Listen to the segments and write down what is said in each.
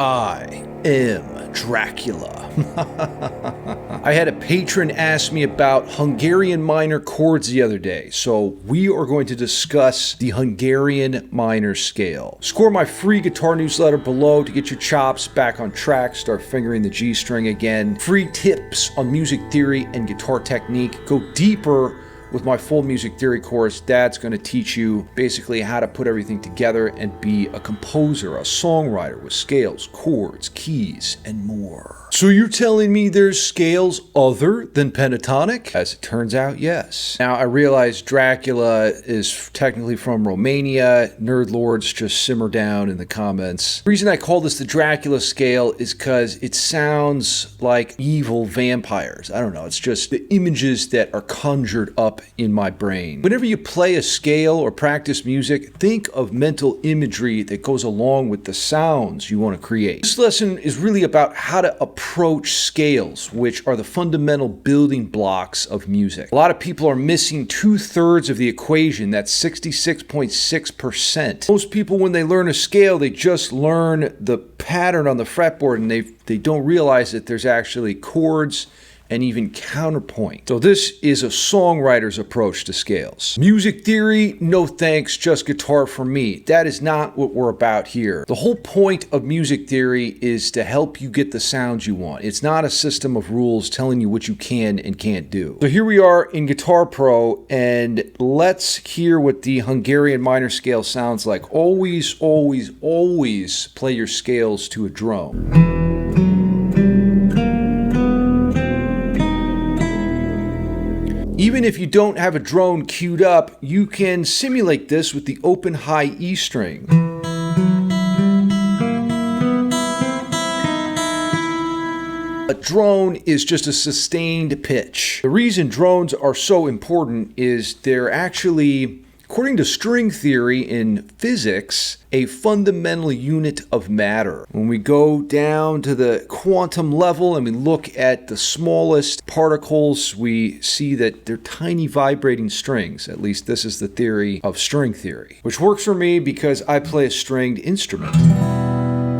I am Dracula. I had a patron ask me about Hungarian minor chords the other day, so we are going to discuss the Hungarian minor scale. Score my free guitar newsletter below to get your chops back on track, start fingering the G string again. Free tips on music theory and guitar technique. Go deeper with my full music theory course. Dad's going to teach you basically how to put everything together and be a composer, a songwriter with scales, chords, keys, and more. So you're telling me there's scales other than pentatonic? As it turns out, yes. Now, I realize Dracula is technically from Romania. Nerd lords, just simmer down in the comments. The reason I call this the Dracula scale is because it sounds like evil vampires. I don't know, it's just the images that are conjured up in my brain. Whenever you play a scale or practice music, think of mental imagery that goes along with the sounds you want to create. This lesson is really about how to approach scales, which are the fundamental building blocks of music. A lot of people are missing 2/3 of the equation. That's 66.6%. Most people, when they learn a scale, they just learn the pattern on the fretboard and they don't realize that there's actually chords and even counterpoint. So this is a songwriter's approach to scales. Music theory, no thanks, just guitar for me. That is not what we're about here. The whole point of music theory is to help you get the sounds you want. It's not a system of rules telling you what you can and can't do. So here we are in Guitar Pro, and let's hear what the Hungarian minor scale sounds like. Always, always, always play your scales to a drone. Even if you don't have a drone queued up, you can simulate this with the open high E string. A drone is just a sustained pitch. The reason drones are so important is they're actually, according to string theory in physics, a fundamental unit of matter. When we go down to the quantum level and we look at the smallest particles, we see that they're tiny vibrating strings. At least this is the theory of string theory, which works for me because I play a stringed instrument.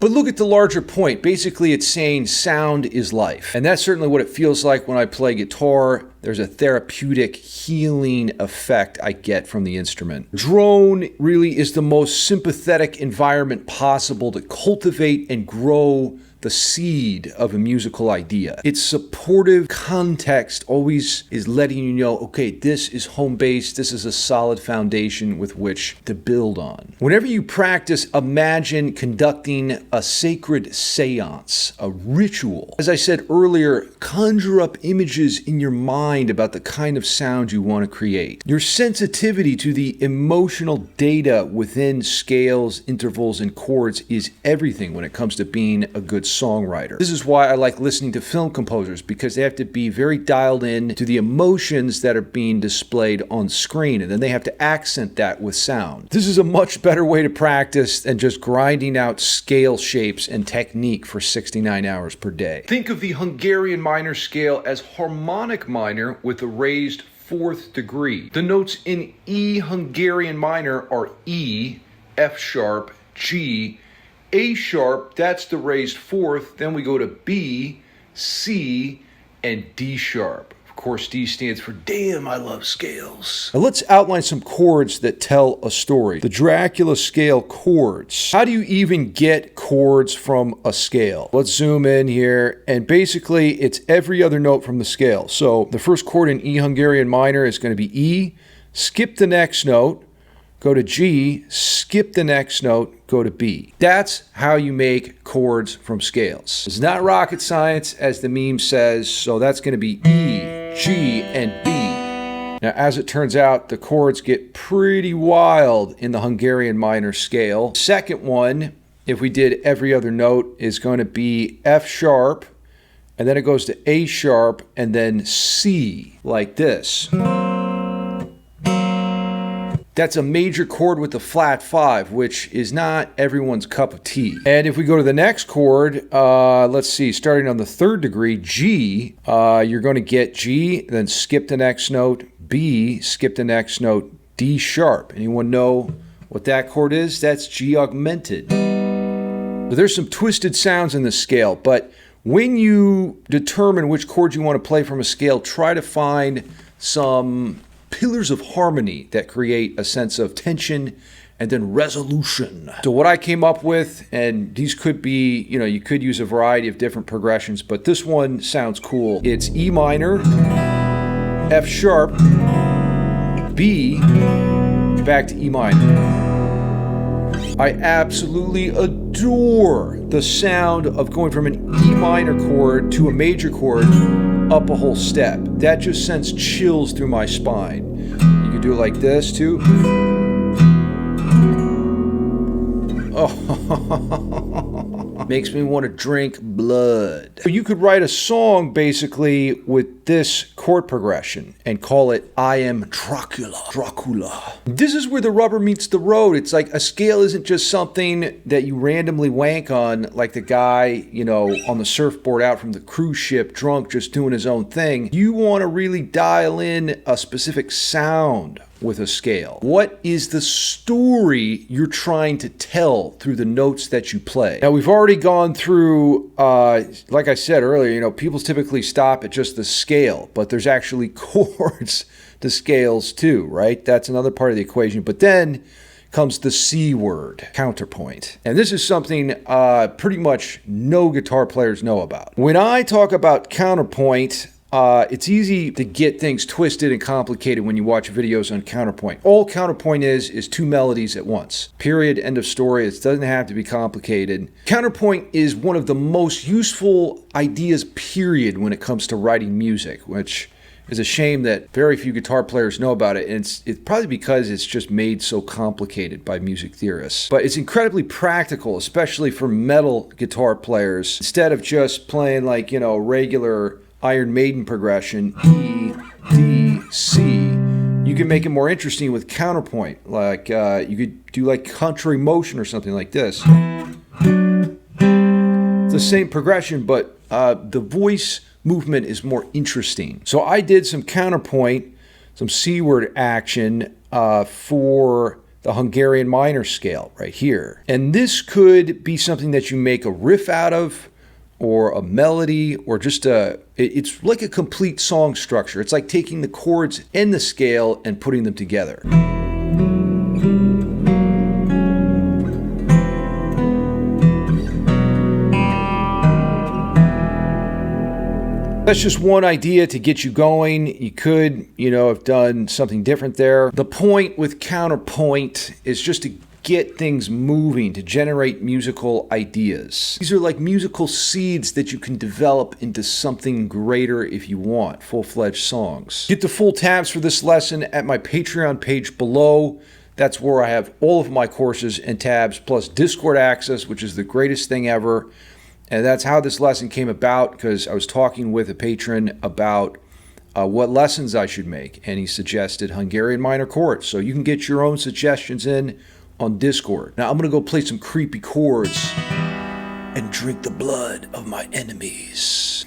But look at the larger point. Basically, it's saying sound is life. And that's certainly what it feels like when I play guitar. There's a therapeutic healing effect I get from the instrument. Drone really is the most sympathetic environment possible to cultivate and grow the seed of a musical idea. Its supportive context always is letting you know, okay, this is home base, this is a solid foundation with which to build on. Whenever you practice, imagine conducting a sacred seance, a ritual. As I said earlier, conjure up images in your mind about the kind of sound you want to create. Your sensitivity to the emotional data within scales, intervals, and chords is everything when it comes to being a good songwriter. This is why I like listening to film composers, because they have to be very dialed in to the emotions that are being displayed on screen, and then they have to accent that with sound. This is a much better way to practice than just grinding out scale shapes and technique for 69 hours per day. Think of the Hungarian minor scale as harmonic minor with a raised 4th degree. The notes in E Hungarian minor are E, F sharp, G, A sharp, that's the raised 4th, then we go to B, C, and D sharp. Of course, D stands for damn, I love scales. Now let's outline some chords that tell a story. The Dracula scale chords. How do you even get chords from a scale? Let's zoom in here, and basically it's every other note from the scale. So the first chord in E Hungarian minor is going to be E, skip the next note, go to G, skip the next note, go to B. That's how you make chords from scales. It's not rocket science, as the meme says, so that's going to be E, G, and B. Now, as it turns out, the chords get pretty wild in the Hungarian minor scale. Second one, if we did every other note, is going to be F sharp, and then it goes to A sharp, and then C, like this. That's a major chord with a flat 5, which is not everyone's cup of tea. And if we go to the next chord, let's see, starting on the 3rd degree, G, you're going to get G, then skip the next note, B, skip the next note, D sharp. Anyone know what that chord is? That's G augmented. So there's some twisted sounds in the scale, but when you determine which chords you want to play from a scale, try to find some pillars of harmony that create a sense of tension and then resolution. So what I came up with, and these could be, you could use a variety of different progressions, but this one sounds cool. It's E minor, F sharp, B, back to E minor. I absolutely adore the sound of going from an E minor chord to a major chord up a whole step. That just sends chills through my spine. You could do it like this too. Oh, makes me want to drink blood. So you could write a song basically with this chord progression and call it I Am Dracula. Dracula. This is where the rubber meets the road. It's like a scale isn't just something that you randomly wank on, like the guy, on the surfboard out from the cruise ship drunk just doing his own thing. You want to really dial in a specific sound with a scale. What is the story you're trying to tell through the notes that you play? Now, we've already gone through, like I said earlier, people typically stop at just the scale, but there's actually chords to scales too, right? That's another part of the equation. But then comes the C word, counterpoint. And this is something pretty much no guitar players know about. When I talk about counterpoint, it's easy to get things twisted and complicated when you watch videos on counterpoint. All counterpoint is two melodies at once. Period. End of story. It doesn't have to be complicated. Counterpoint is one of the most useful ideas, period, when it comes to writing music, which is a shame that very few guitar players know about it. And it's probably because it's just made so complicated by music theorists. But it's incredibly practical, especially for metal guitar players. Instead of just playing like, regular Iron Maiden progression, E, D, C. You can make it more interesting with counterpoint. Like you could do like contrary motion or something like this. It's the same progression, but the voice movement is more interesting. So I did some counterpoint, some C word action for the Hungarian minor scale right here. And this could be something that you make a riff out of, or a melody, or just it's like a complete song structure. It's like taking the chords in the scale and putting them together. That's just one idea to get you going. You could, have done something different there. The point with counterpoint is just to get things moving, to generate musical ideas. These are like musical seeds that you can develop into something greater if you want, full-fledged songs. Get the full tabs for this lesson at my Patreon page below. That's where I have all of my courses and tabs, plus Discord access, which is the greatest thing ever. And that's how this lesson came about, because I was talking with a patron about what lessons I should make, and he suggested Hungarian minor chords. So you can get your own suggestions in on Discord. Now I'm gonna go play some creepy chords and drink the blood of my enemies.